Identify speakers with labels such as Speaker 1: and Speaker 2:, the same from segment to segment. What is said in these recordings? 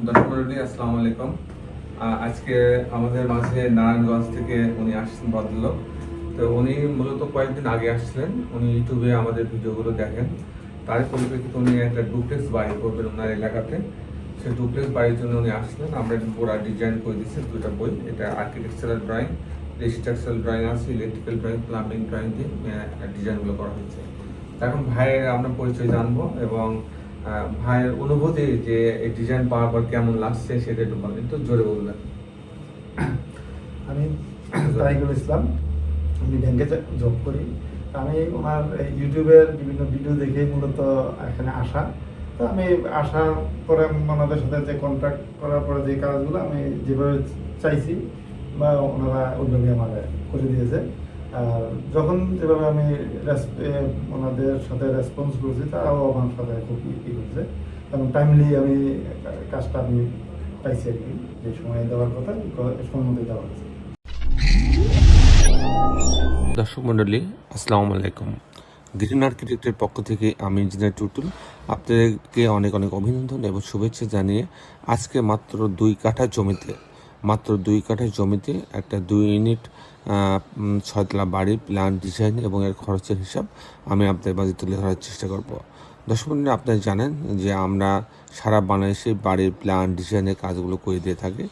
Speaker 1: দর্শক মণ্ডলী, আসসালামু আলাইকুম। আজকে আমাদের মাঝে নারায়ণগঞ্জ থেকে উনি আসছেন ভদ্রলোক। তো উনি মূলত কয়েকদিন আগে আসছিলেন। উনি ইউটিউবে আমাদের ভিডিওগুলো দেখেন। তার পরিপ্রেক্ষিতে উনি একটা ডুপ্লেক্স বাড়ি করবেন ওনার এলাকাতে। সেই ডুপ্লেক্স বাড়ির জন্য উনি আসলেন। আমরা পুরো ডিজাইন করে দিচ্ছি দুটো বই। এটা আর্কিটেকচারাল ড্রয়িং, স্ট্রাকচারাল ড্রয়িং আছে, ইলেকট্রিক্যাল ড্রয়িং, প্লাম্বিং ড্রয়িং দিয়ে ডিজাইনগুলো করা হয়েছে। এখন ভাইয়ের আমরা পরিচয় জানবো এবং ভাইয়ের অনুভূতি যে এই ডিজাইন পাওয়ার পর কেমন লাগছে সেটা একটু বলেন, একটু জোরে বলবেন।
Speaker 2: আমি তারিকুল ইসলাম, আমি ব্যাংকে জব করি। আমি ওনার ইউটিউবের বিভিন্ন ভিডিও দেখে মূলত এখানে আসা। তো আমি আসার পরে ওনাদের সাথে যে কন্ট্যাক্ট করার পরে যে কাজগুলো আমি যেভাবে চাইছি বা ওনারা ওইভাবে আমার করে দিয়েছে। আর যখন যেভাবে আমি ওনাদের সাথে রেসপন্স করছি তারাও আমার সাথে খুব করছে এবং টাইমলি আমি কাজটা আমি পাইছি আর কি। যে সময় দেওয়ার কথা সময় মধ্যে দেওয়া হয়েছে।
Speaker 3: দর্শক মণ্ডলী, আসসালামু আলাইকুম। গ্রিন আর্কিটেক্টের পক্ষ থেকে আমি ইঞ্জিনিয়ার টুটুল আপনাদেরকে অনেক অনেক অভিনন্দন এবং শুভেচ্ছা জানিয়ে আজকে মাত্র 2 কাঠা জমিতে একটা 2 ইউনিট 6 তলা বাড়ির প্ল্যান ডিজাইন এবং এর খরচের হিসাব আমি আপনাদের মাঝে তুলে ধরার চেষ্টা করব। দর্শক মণ্ডলী, আপনারা জানেন যে আমরা সারা বাংলাদেশে বাড়ির প্ল্যান ডিজাইনের কাজগুলো করে দিয়ে থাকি।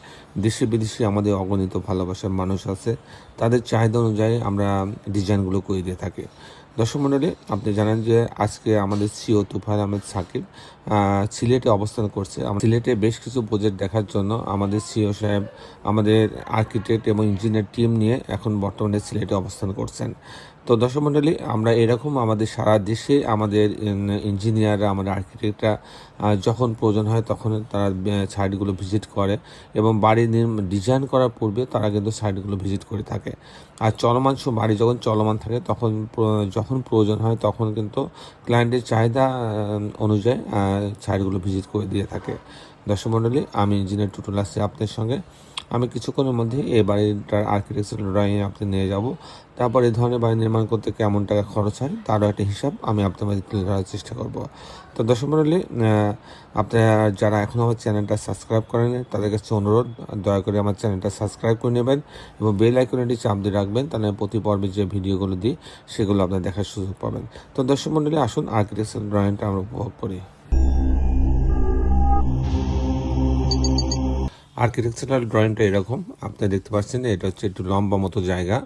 Speaker 3: দেশে বিদেশে আমাদের অগণিত ভালোবাসার মানুষ আছে, তাদের চাহিদা অনুযায়ী আমরা ডিজাইনগুলো করে দিয়ে থাকি। দর্শক মণ্ডলী, আপনি জানেন যে আজকে আমাদের সিও তুফাইল আহমেদ সাকিব সিলেটে অবস্থান করছে। সিলেটে বেশ কিছু প্রজেক্ট দেখার জন্য আমাদের সিও সাহেব আমাদের আর্কিটেক্ট এবং ইঞ্জিনিয়ার টিম নিয়ে এখন বর্তমানে সিলেটে অবস্থান করছেন। তো দর্শক মণ্ডলী, আমরা এরকম আমাদের সারা দেশে আমাদের ইঞ্জিনিয়াররা, আমাদের আর্কিটেক্টরা যখন প্রয়োজন হয় তখন তারা সাইটগুলো ভিজিট করে এবং বাড়ি ডিজাইন করার পূর্বে তারা কিন্তু সাইটগুলো ভিজিট করে থাকে। আর বাড়ি যখন চলমান থাকে তখন যখন প্রয়োজন হয় তখন কিন্তু ক্লায়েন্টের চাহিদা অনুযায়ী সাইটগুলো ভিজিট করে দিয়ে থাকে। দর্শক মণ্ডলী, আমি ইঞ্জিনিয়ার টুটুল আছি আপনার সঙ্গে। আমি কিছুক্ষণের মধ্যে এই বাড়িটার আর্কিটেকচারাল ড্রয়িং আপনি নিয়ে যাব। তারপর এই ধরনের বাড়ি নির্মাণ করতে কেমন টাকা খরচ হয় তারও একটা হিসাব আমি আপনার মাঝে তুলে ধরার চেষ্টা করব। তো দর্শক মণ্ডলী, আপনারা যারা এখনও আমার চ্যানেলটা সাবস্ক্রাইব করেন তাদের কাছে অনুরোধ, দয়া করে আমার চ্যানেলটা সাবস্ক্রাইব করে নেবেন এবং বেল আইকনটি চাপ দিয়ে রাখবেন, তাহলে প্রতি পর্বে যে ভিডিওগুলো দিই সেগুলো আপনার দেখার সুযোগ পাবেন। তো দর্শক মণ্ডলী, আসুন আর্কিটেকচারাল ড্রয়িংটা আমরা উপভোগ করি। আর্কিটেকচারাল ড্রয়িংটা এরকম আপনি দেখতে পাচ্ছেন। এটা হচ্ছে একটু লম্বা মতো জায়গা।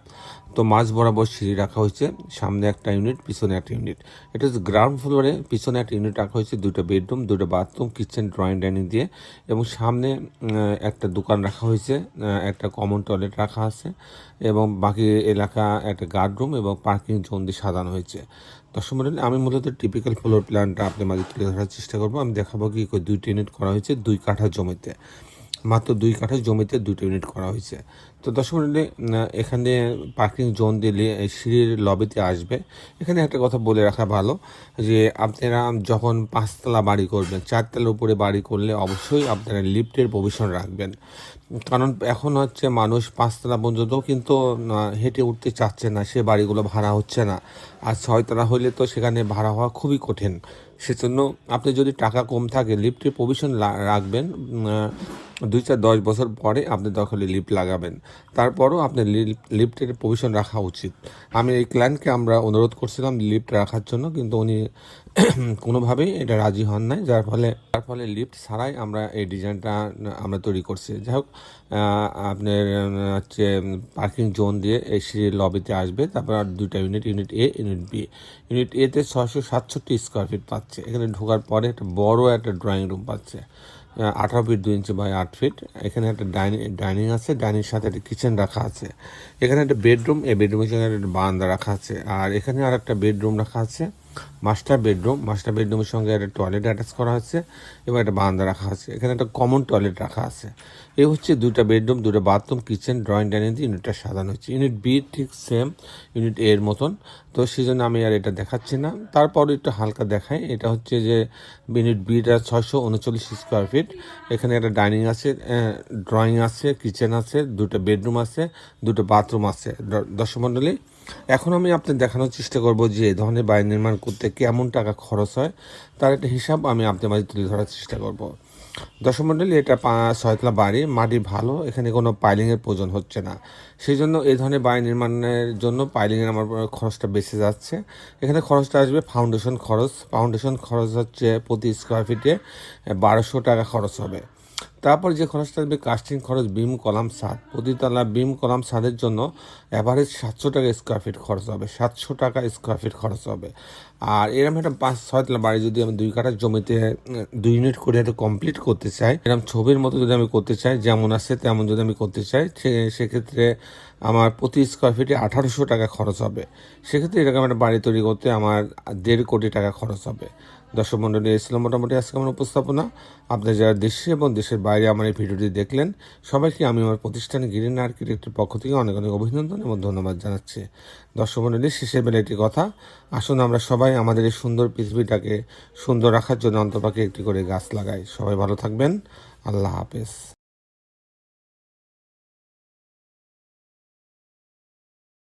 Speaker 3: তো মাঝ বরাবর সিঁড়ি রাখা হয়েছে, সামনে একটা ইউনিট, পিছনে একটা ইউনিট। এটা হচ্ছে গ্রাউন্ড ফ্লোরে, পিছনে একটা ইউনিট রাখা হয়েছে, 2টা বেডরুম, 2টা বাথরুম, কিচেন, ড্রয়িং ডাইনিং দিয়ে এবং সামনে একটা দোকান রাখা হয়েছে, একটা কমন টয়লেট রাখা আছে এবং বাকি এলাকা একটা গার্ডরুম এবং পার্কিং জোন দিয়ে সাজানো হয়েছে। দর্শক মণ্ডলী, আমি মূলত টিপিক্যাল ফ্লোর প্ল্যানটা আপনার মাঝে তুলে ধরার চেষ্টা করবো। আমি দেখাবো কি 2টা ইউনিট করা হয়েছে 2 কাঠা জমিতে, মাত্র 2 কাঠা জমিতে 2টা ইউনিট করা হয়েছে। তো দর্শক মণ্ডলী, এখানে পার্কিং জোন দিলে সিঁড়ির লবিতে আসবে। এখানে একটা কথা বলে রাখা ভালো যে আপনারা যখন 5তলা বাড়ি করবেন, 4তলার উপরে বাড়ি করলে অবশ্যই আপনারা লিফটের প্রভিশন রাখবেন। কারণ এখন হচ্ছে মানুষ 5তলা পর্যন্ত কিন্তু হেঁটে উঠতে চাচ্ছে না, সে বাড়িগুলো ভাড়া হচ্ছে না। আর 6তলা হইলে তো সেখানে ভাড়া হওয়া খুবই কঠিন। সেজন্য আপনি যদি টাকা কম থাকে লিফটের প্রভিশন রাখবেন। 2-10 বছর পরে আপনি দরকার হলে লিফট লাগাবেন, তারপরও আপনার লিফটের প্রভিশন রাখা উচিত। আমি এই ক্লায়েন্টকে আমরা অনুরোধ করছিলাম লিফট রাখার জন্য, কিন্তু উনি কোনোভাবেই এটা রাজি হন নাই, যার ফলে লিফট ছাড়াই আমরা এই ডিজাইনটা আমরা তৈরি করছি। যাই হোক, আপনার হচ্ছে পার্কিং জোন দিয়ে এই সিঁড়ির লবিতে আসবে। তারপর আর 2টা ইউনিট, ইউনিট এ, ইউনিট বি। ইউনিট এতে 667 স্কোয়ার ফিট পাচ্ছে। এখানে ঢোকার পরে একটা বড় একটা ড্রয়িং রুম পাচ্ছে, 18 ফিট 2 ইঞ্চি বাই 8 ফিট। এখানে একটা ডাইনিং আছে, ডাইনিং সাথে একটা কিচেন রাখা আছে। এখানে একটা বেডরুম, এই বেডরুমের সঙ্গে একটা বারান্দা রাখা আছে। আর এখানে আর একটা বেডরুম রাখা আছে, মাস্টার বেডরুমের সঙ্গে একটা টয়লেট অ্যাটাচ করা আছে এবং একটা বারান্দা রাখা আছে। এখানে একটা কমন টয়লেট রাখা আছে। এই হচ্ছে 2টা বেডরুম, 2টা বাথরুম, কিচেন, ড্রয়িং ডাইনিং দিয়ে ইউনিটটা সাজানো হচ্ছে। ইউনিট বি ঠিক সেম ইউনিট এর মতন। তো সেই জন্য আমি আর এটা দেখাচ্ছি না, তারপর একটু হালকা দেখাই। এটা হচ্ছে যে ইউনিট বিটা 639 স্কোয়ার ফিট। এখানে একটা ডাইনিং আছে, ড্রয়িং আছে, কিচেন আছে, 2টা বেডরুম আছে, 2টা বাথরুম আছে। দর্শক মণ্ডলী, এখন আমি আপনাদের দেখানোর চেষ্টা করব যে এই ধরনের বাড়ি নির্মাণ করতে কেমন টাকা খরচ হয়, তার একটা হিসাব আমি আপনাদের মাঝে তুলে ধরার চেষ্টা করব। দর্শক মণ্ডলী, এটা 6তলা বাড়ি, মাটি ভালো, এখানে কোনো পাইলিংয়ের প্রয়োজন হচ্ছে না। সেই জন্য এই ধরনের বাড়ি নির্মাণের জন্য পাইলিংয়ের আমার খরচটা বেঁচে যাচ্ছে। এখানে খরচটা আসবে ফাউন্ডেশন খরচ হচ্ছে প্রতি স্কোয়ার ফিটে 1200 টাকা খরচ হবে। তারপর যে খরচটা আসবে কাস্টিং খরচ, বিম কলাম ছাদ, প্রতিতলা বিম কলাম ছাদের জন্য অ্যাভারেজ 700 টাকা স্কোয়ার ফিট খরচ হবে, 700 টাকা স্কোয়ার ফিট খরচ হবে। আর এরকম একটা 5-6তলা বাড়ি যদি আমি 2 কাঠা জমিতে 2 ইউনিট করে এটা কমপ্লিট করতে চাই, এরকম ছবির মতো যদি আমি করতে চাই, যেমন আছে তেমন যদি আমি করতে চাই, সেক্ষেত্রে আমার প্রতি স্কোয়ার ফিটে 1800 টাকা খরচ হবে। সেক্ষেত্রে এরকম একটা বাড়ি তৈরি করতে আমার 1.5 কোটি টাকা খরচ হবে। দর্শক মণ্ডলী, এই ছিল মোটামুটি আজকে আমার উপস্থাপনা। আপনারা যারা দেশে এবং দেশের বাইরে আমার এই ভিডিওটি দেখলেন, সবাইকে আমি আমার প্রতিষ্ঠান গ্রিন আর্কিটেক্টের পক্ষ থেকে অনেক অনেক অভিনন্দন এবং ধন্যবাদ জানাচ্ছি। দর্শক মণ্ডলী, শেষের বেলা একটি কথা, আসুন আমরা সবাই আমাদের এই সুন্দর পৃথিবীটাকে সুন্দর রাখার জন্য অন্তপাকে একটি করে গাছ লাগাই। সবাই ভালো থাকবেন। আল্লাহ হাফেজ।